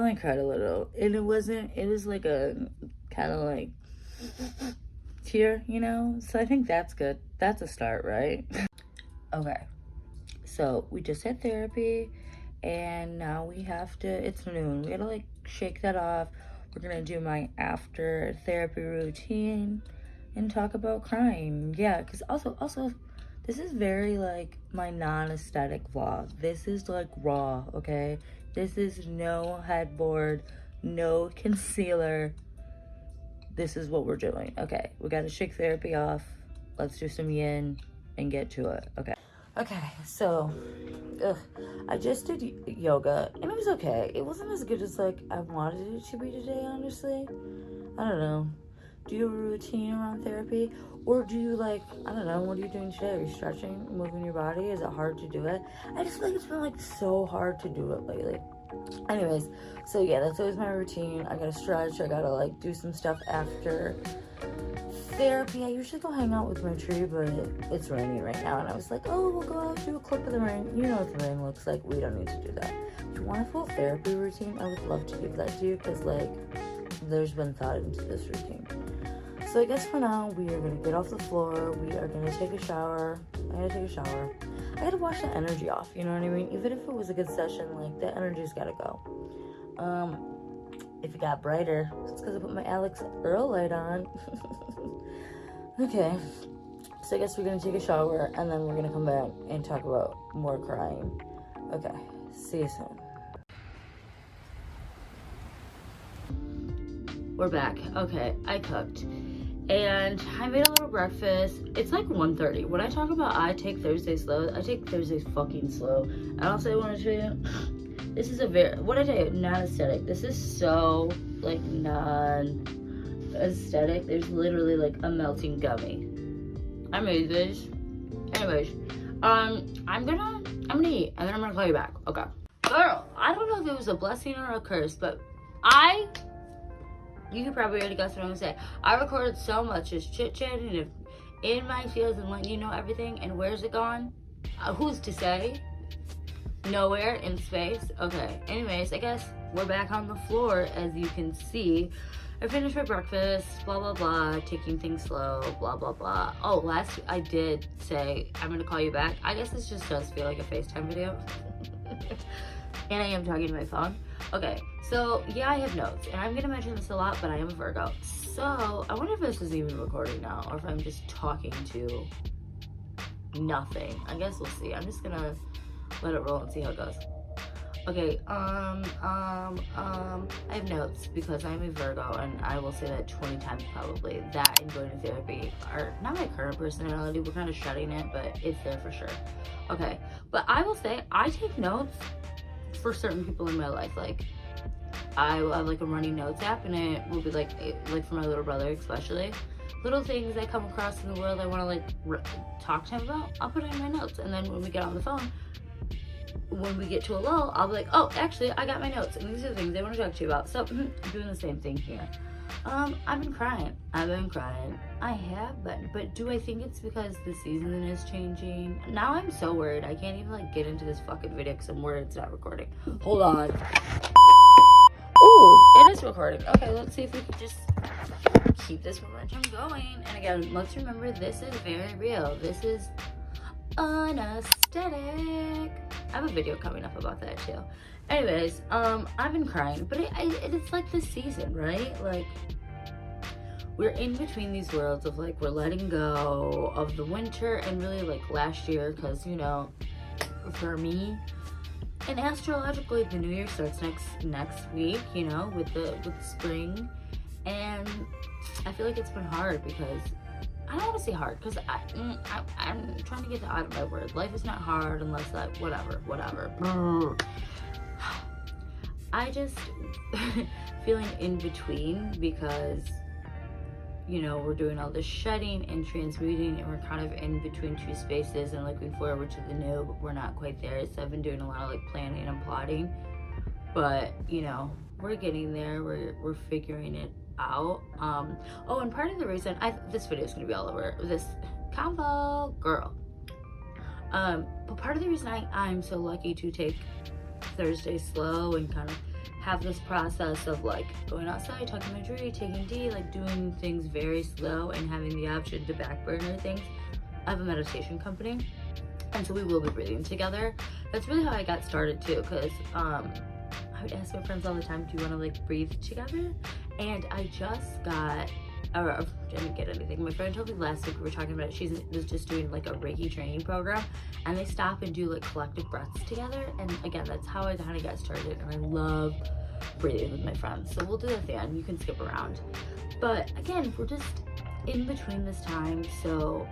only cried a little. And it was like a kind of like tear, you know? So I think that's good. That's a start, right? Okay. So we just had therapy, and now we have to, it's noon. We gotta like shake that off. We're gonna do my after therapy routine and talk about crying. Yeah, because also, this is very like my non-aesthetic vlog. This is like raw, okay? This is no headboard, no concealer. This is what we're doing. Okay, we gotta shake therapy off. Let's do some yin and get to it. Okay, so I just did yoga and it was okay. It wasn't as good as like I wanted it to be today, honestly. I don't know. Do you have a routine around therapy? Or do you like, I don't know, what are you doing today? Are you stretching, moving your body? Is it hard to do it? I just feel like it's been like so hard to do it lately. Anyways, so yeah, that's always my routine. I gotta stretch, I gotta like do some stuff after therapy. I usually go hang out with my tree, but it's raining right now, and I was like, oh, we'll go out, do a clip of the rain. You know what the rain looks like. We don't need to do that. If you want a full therapy routine, I would love to give that to you, because like there's been thought into this routine. So I guess for now, we are gonna get off the floor. We are gonna take a shower. I gotta take a shower. I gotta wash the energy off, you know what I mean? Even if it was a good session, like the energy's gotta go. If it got brighter, it's because I put my Alex Earl light on. Okay, so I guess we're gonna take a shower and then we're gonna come back and talk about more crying. Okay, see you soon. We're back. Okay, I cooked and I made a little breakfast. It's like 1:30. When I talk about I take Thursdays slow, I take Thursdays fucking slow. I don't say I want to show you. This is a very, what I tell you, non-aesthetic. This is so like non-aesthetic. There's literally like a melting gummy. I made this. Anyways, I'm gonna eat and then I'm gonna call you back. Okay. Girl, I don't know if it was a blessing or a curse, but you could probably already guess what I'm gonna say. I recorded so much just chit-chatting in my fields and letting you know everything, and where's it gone? Who's to say? Nowhere in space. Okay, anyways, I guess we're back on the floor. As you can see, I finished my breakfast, blah blah blah, taking things slow, blah blah blah. Oh, last I did say I'm gonna call you back. I guess this just does feel like a FaceTime video. And I am talking to my phone. Okay, so yeah, I have notes, and I'm gonna mention this a lot, but I am a Virgo. So I wonder if this is even recording now, or if I'm just talking to nothing. I guess we'll see. I'm just gonna let it roll and see how it goes. Okay, I have notes because I'm a Virgo, and I will say that 20 times probably. That and going to therapy are not my current personality. We're kind of shedding it, but it's there for sure. Okay, but I will say I take notes for certain people in my life. Like I will have like a running notes app, and it will be like for my little brother especially, little things I come across in the world I want to like talk to him about, I'll put it in my notes, and then when we get on the phone, when we get to a lull, I'll be like, oh, actually I got my notes and these are the things I want to talk to you about. So I'm doing the same thing here. I've been crying. I have, but do I think it's because the season is changing? Now I'm so worried. I can't even like get into this fucking video because I'm worried it's not recording. Hold on. Oh, it is recording. Okay, let's see if we can just keep this momentum going. And again, let's remember this is very real. This is unaesthetic. I have a video coming up about that too. Anyways, I've been crying, but it's like the season, right? Like we're in between these worlds of like we're letting go of the winter and really like last year, because you know, for me, and astrologically the new year starts next week, you know, with spring, and I feel like it's been hard because I don't want to say hard because I'm trying to get that out of my word. Life is not hard unless that whatever. I just feeling in between because, you know, we're doing all this shedding and transmuting, and we're kind of in between two spaces and looking forward to the new, but we're not quite there. So I've been doing a lot of like planning and plotting, but you know, we're getting there. We're figuring it out. Oh, and part of the reason this video is going to be all over this combo, girl. But part of the reason I'm so lucky to take Thursday slow and kind of have this process of like going outside, talking my tree, taking D, like doing things very slow and having the option to back burner things. I have a meditation company, and so we will be breathing together. That's really how I got started too, because I would ask my friends all the time, do you want to like breathe together? And I just got, or I didn't get anything. My friend told me last week, we were talking about it, she was just doing like a Reiki training program, and they stop and do like collective breaths together. And again, that's how I kind of got started, and I love breathing with my friends. So we'll do that at the end, you can skip around. But again, we're just in between this time, so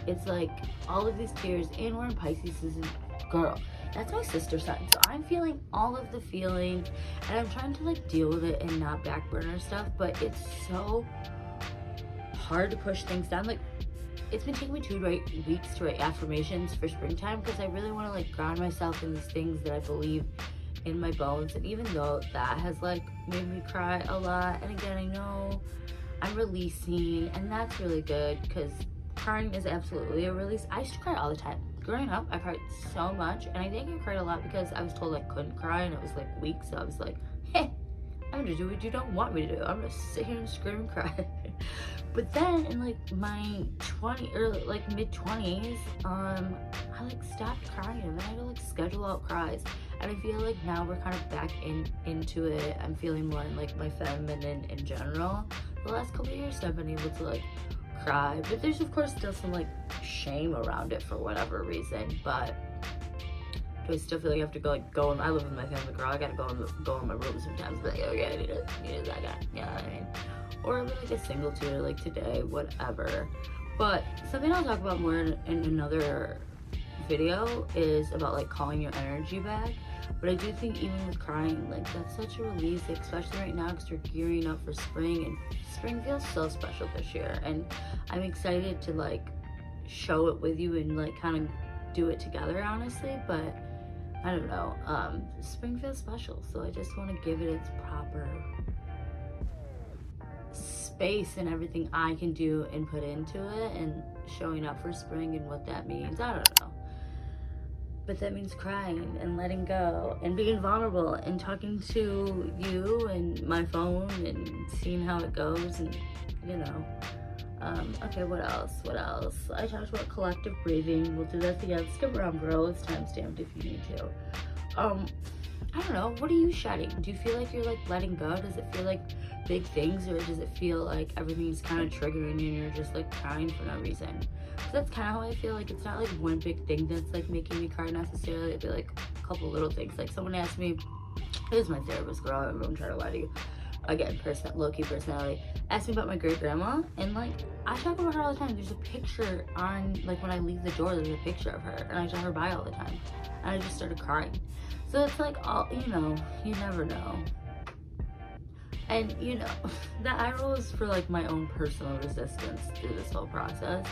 it's like all of these tears, and we're in Pisces season. Girl, that's my sister sign, so I'm feeling all of the feelings, and I'm trying to like deal with it and not back burner stuff, but it's so hard to push things down. Like, it's been taking me 2 weeks to write affirmations for springtime, because I really want to like ground myself in these things that I believe in my bones. And even though that has like made me cry a lot, and again, I know I'm releasing, and that's really good, because crying is absolutely a release. I used to cry all the time growing up. I cried so much, and I think I cried a lot because I was told I couldn't cry, and it was like weak. So I was like, hey, I'm gonna do what you don't want me to do. I'm gonna sit here and scream and cry. But then in like my mid-20s, I like stopped crying, and then I had to like schedule out cries. And I feel like now we're kind of back into it. I'm feeling more in like my feminine in general. The last couple of years I've been able to like cry, but there's of course still some like shame around it for whatever reason. But do I still feel like I have to go and I live with my family, girl, I gotta go in my room sometimes, but like, okay, I need that guy, you know what I mean? Or I'm like a single tutor like today, whatever. But something I'll talk about more in another video is about like calling your energy back. But I do think even with crying, like that's such a release, especially right now, because we're gearing up for spring, and spring feels so special this year, and I'm excited to like show it with you and like kind of do it together, honestly. But I don't know, spring feels special, so I just want to give it its proper space and everything I can do and put into it, and showing up for spring and what that means. I don't know, but that means crying and letting go and being vulnerable and talking to you and my phone and seeing how it goes, and you know. Okay, what else? I talked about collective breathing. We'll do that again. Skip around, girl. It's time stamped if you need to. I don't know. What are you shedding? Do you feel like you're like letting go? Does it feel like big things, or does it feel like everything's kind of triggering you and you're just like crying for no reason? Because that's kind of how I feel. Like it's not like one big thing that's like making me cry necessarily. It'd be like a couple little things. Like someone asked me, it was my therapist, girl, I'm trying to lie to you. Again, low-key personality, asked me about my great grandma, and like I talk about her all the time. There's a picture on, like when I leave the door, there's a picture of her, and I tell her bye all the time, and I just started crying. So it's like, all, you know, you never know. And you know, that eye roll is for like my own personal resistance through this whole process,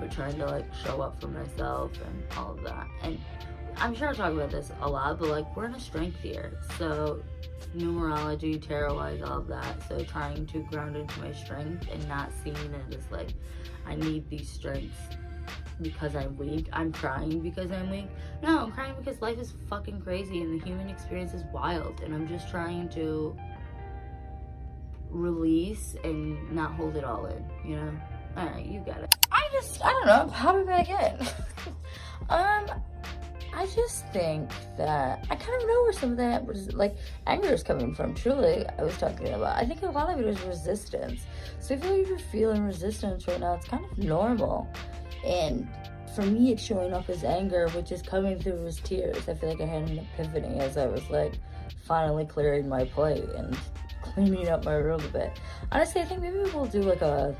but trying to like show up for myself and all of that. And I'm sure I'll talk about this a lot, but like we're in a strength year, so numerology, tarot-wise, all of that. So trying to ground into my strength and not seeing it as like I need these strengths because I'm weak. I'm crying because I'm weak. No, I'm crying because life is fucking crazy and the human experience is wild, and I'm just trying to release and not hold it all in, you know? Alright, you got it. I don't know, how did I get? I just think that I kind of know where some of that like anger is coming from. Truly, I was talking about, I think a lot of it is resistance. So if you're feeling resistance right now, it's kind of normal. And for me, it's showing up as anger, which is coming through as tears. I feel like I had an epiphany as I was like finally clearing my plate and cleaning up my room a bit. Honestly, I think maybe we'll do like a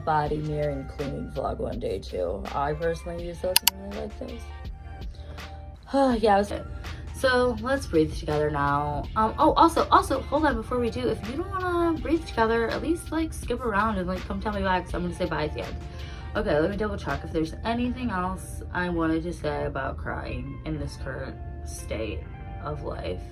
body mirroring cleaning vlog one day too. I personally use those and really like those. Yeah, so let's breathe together now. Also, hold on, before we do, if you don't want to breathe together, at least like skip around and like come tell me bye, because I'm going to say bye at the end. Okay, let me double check if there's anything else I wanted to say about crying in this current state of life.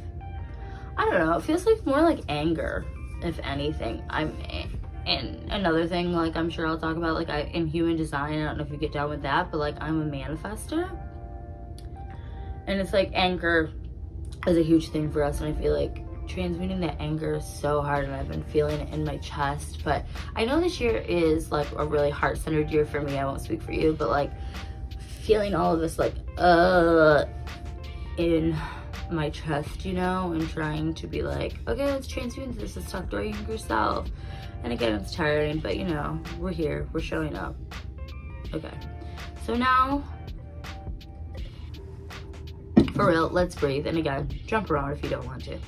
I don't know, it feels like more like anger, if anything. And another thing, like I'm sure I'll talk about, like in human design, I don't know if you get down with that, but like I'm a manifester. And it's like anger is a huge thing for us, and I feel like transmuting that anger is so hard, and I've been feeling it in my chest. But I know this year is like a really heart-centered year for me. I won't speak for you, but like feeling all of this like in my chest, you know, and trying to be like, okay, let's transmute this, let's talk to our younger self. And again, it's tiring, but you know, we're here, we're showing up. Okay, so now for real, let's breathe. And again, jump around if you don't want to.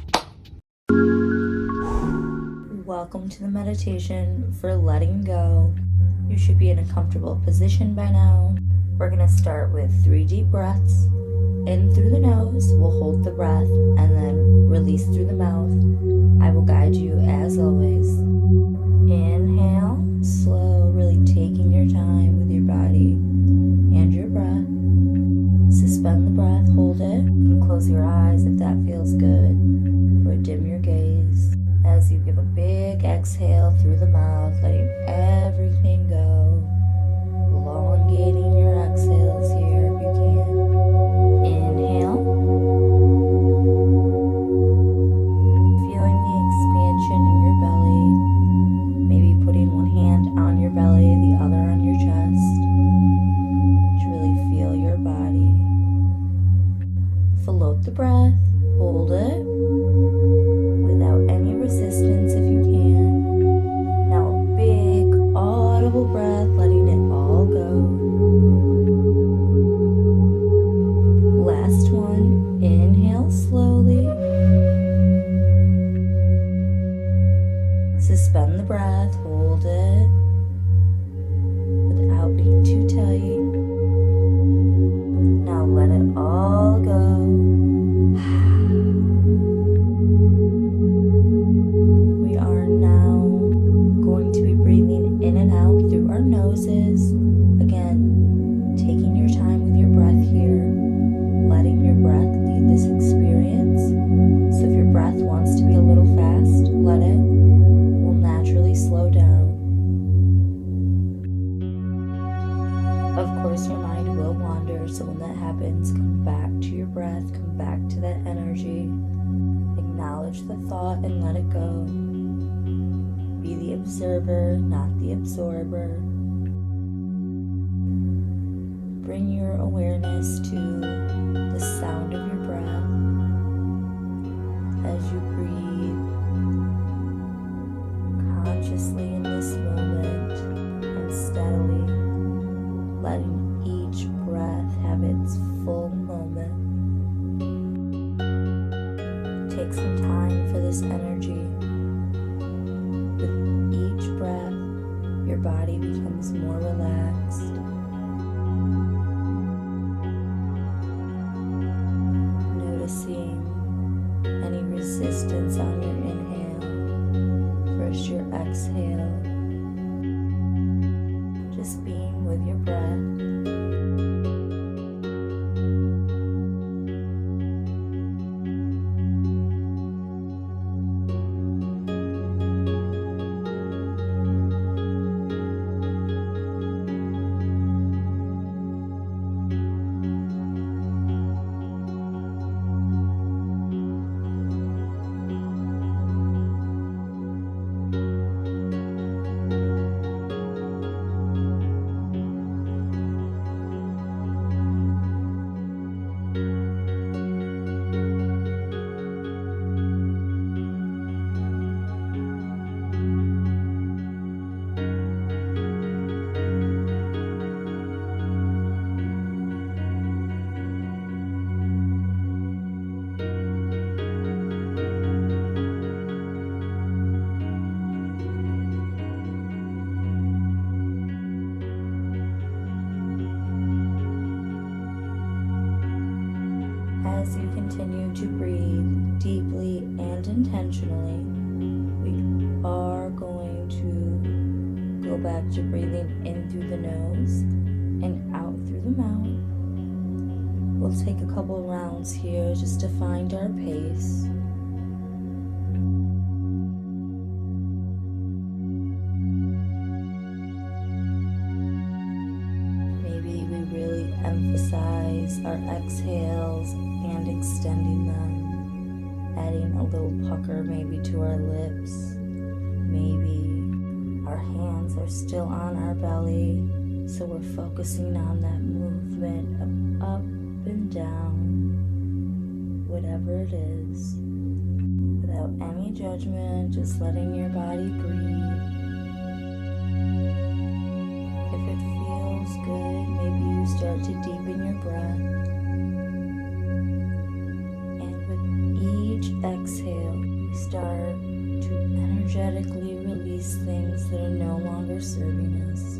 Welcome to the meditation for letting go. You should be in a comfortable position by now. We're gonna start with 3 deep breaths. In through the nose, we'll hold the breath, and then release through the mouth. I will guide you as always. Inhale, slow, really taking your time with your body and your breath. Suspend the breath, hold it, and close your eyes if that feels good, or dim your gaze as you give a big exhale through the mouth, letting everything go, elongating your exhales here if you can. Inhale, feeling the expansion in your belly, maybe putting one hand on your belly, the other on your chest, to really feel your body. Float the breath, hold it, without any resistance if you can. Now a big audible breath, letting it all go. Last one, inhale slowly. Suspend the breath, hold it, without being too tight. Now let it all go. We are now going to be breathing in and out through our noses. Again, taking your time with your breath here, letting your breath lead this experience. So if your breath wants to be a little fast, let it. Will naturally slow down. Of course, your mind will wander, so when that happens, come back to your breath, come back to that energy. Acknowledge the thought and let it go. Be the observer, not the absorber. Bring your awareness to the sound of your breath as you breathe consciously in this moment and steadily, letting each breath have its full moment. Take some time for this energy. With each breath, your body becomes more relaxed. Noticing any resistance on your inhale, first your exhale, just being with your breath. As you continue to breathe deeply and intentionally, we are going to go back to breathing in through the nose and out through the mouth. We'll take a couple rounds here just to find our pace. Maybe we really emphasize our exhales and extending them. adding a little pucker maybe to our lips. Maybe our hands are still on our belly, so we're focusing on that movement of up and down, whatever it is, without any judgment, just letting your body breathe. If it feels good, maybe you start to deepen your breath. And with each exhale, we start to energetically release things that are no longer serving us.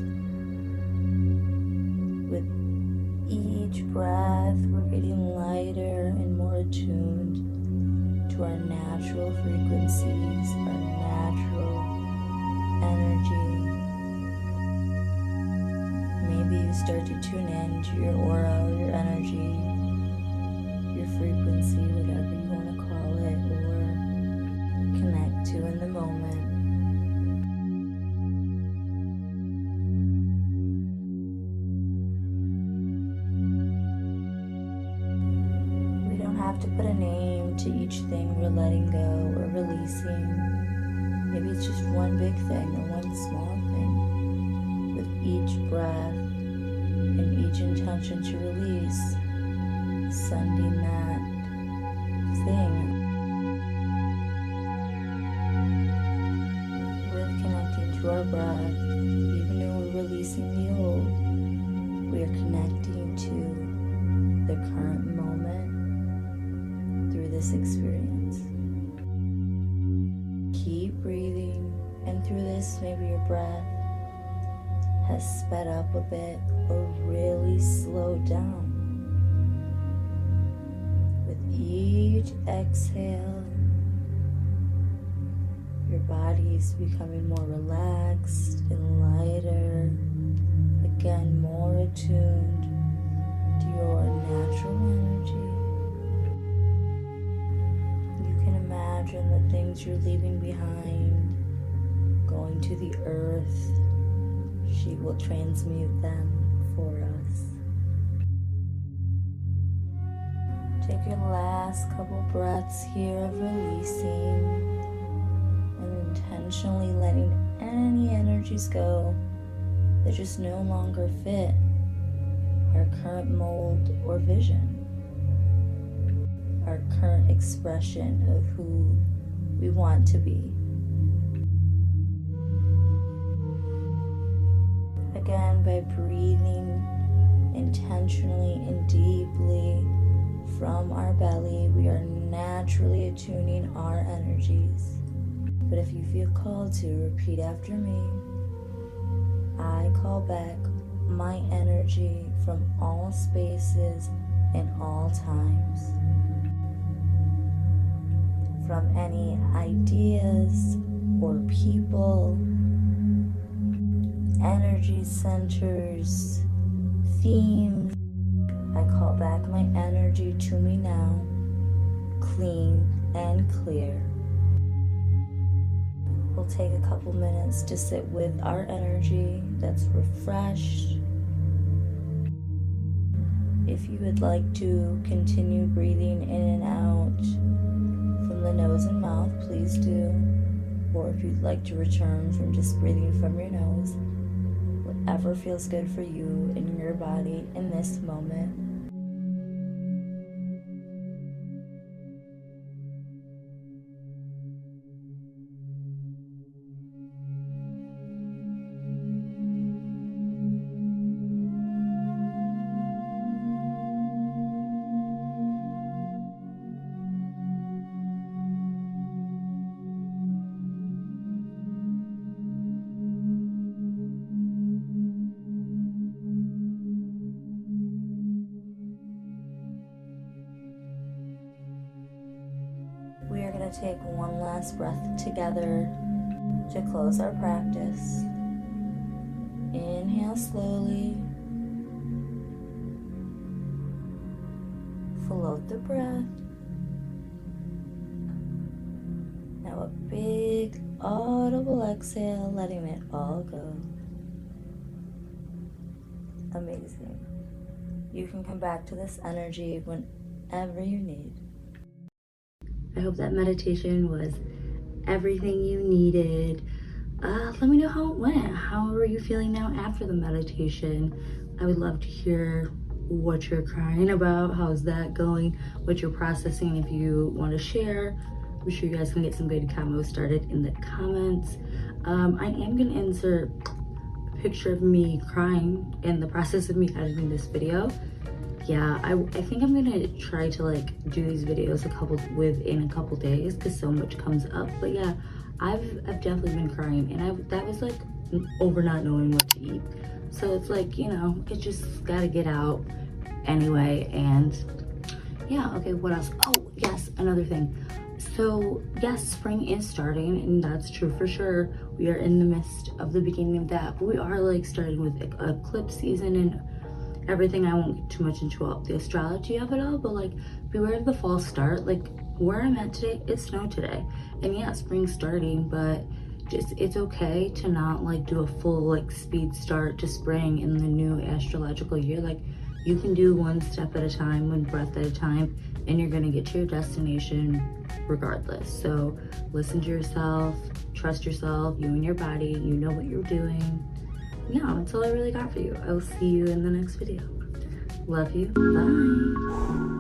With each breath, we're getting lighter and more attuned to our natural frequencies, our natural energy. Maybe you start to tune in to your aura, your energy, your frequency, whatever you want to call it, or connect to in the moment. We don't have to put a name to each thing we're letting go or releasing. Maybe it's just one big thing or one small thing. With each breath and each intention to release, sending that thing. With connecting to our breath, even though we're releasing the old, we are connecting to the current moment through this experience. Keep breathing, and through this, maybe your breath has sped up a bit or really slowed down. With each exhale, your body is becoming more relaxed and lighter, again more attuned to your natural energy. You can imagine the things you're leaving behind going to the earth. She will transmute them for us. Take your last couple breaths here of releasing and intentionally letting any energies go that just no longer fit our current mold or vision, our current expression of who we want to be. Again, by breathing intentionally and deeply from our belly, we are naturally attuning our energies. But if you feel called to, repeat after me. I call back my energy from all spaces and all times. From any ideas or people, energy centers, themes. I call back my energy to me now, clean and clear. We'll take a couple minutes to sit with our energy that's refreshed. If you would like to continue breathing in and out from the nose and mouth, please do. Or if you'd like to return from just breathing from your nose, whatever feels good for you in your body in this moment. We are going to take one last breath together to close our practice. Inhale slowly. Float the breath. Now a big audible exhale, letting it all go. Amazing. You can come back to this energy whenever you need. I hope that meditation was everything you needed. Let me know how it went. How are you feeling now after the meditation? I would love to hear what you're crying about. How's that going? What you're processing. If you want to share, I'm sure you guys can get some good convo started in the comments. I am going to insert a picture of me crying in the process of me editing this video. Yeah, I think I'm gonna try to like do these videos within a couple days because so much comes up. But yeah, I've definitely been crying, and that was like over not knowing what to eat. So it's like, you know, it just gotta get out anyway. And yeah, okay, what else? Oh yes, another thing. So yes, spring is starting, and that's true for sure. We are in the midst of the beginning of that, but we are like starting with eclipse season and everything. I won't get too much into the astrology of it all, but like beware of the false start. Like where I'm at today, it snowed today, and yeah, spring's starting, but just it's okay to not like do a full like speed start to spring in the new astrological year. Like you can do one step at a time, one breath at a time, and you're gonna get to your destination regardless. So listen to yourself, trust yourself, you and your body, you know what you're doing. Yeah, that's all I really got for you. I will see you in the next video. Love you. Bye.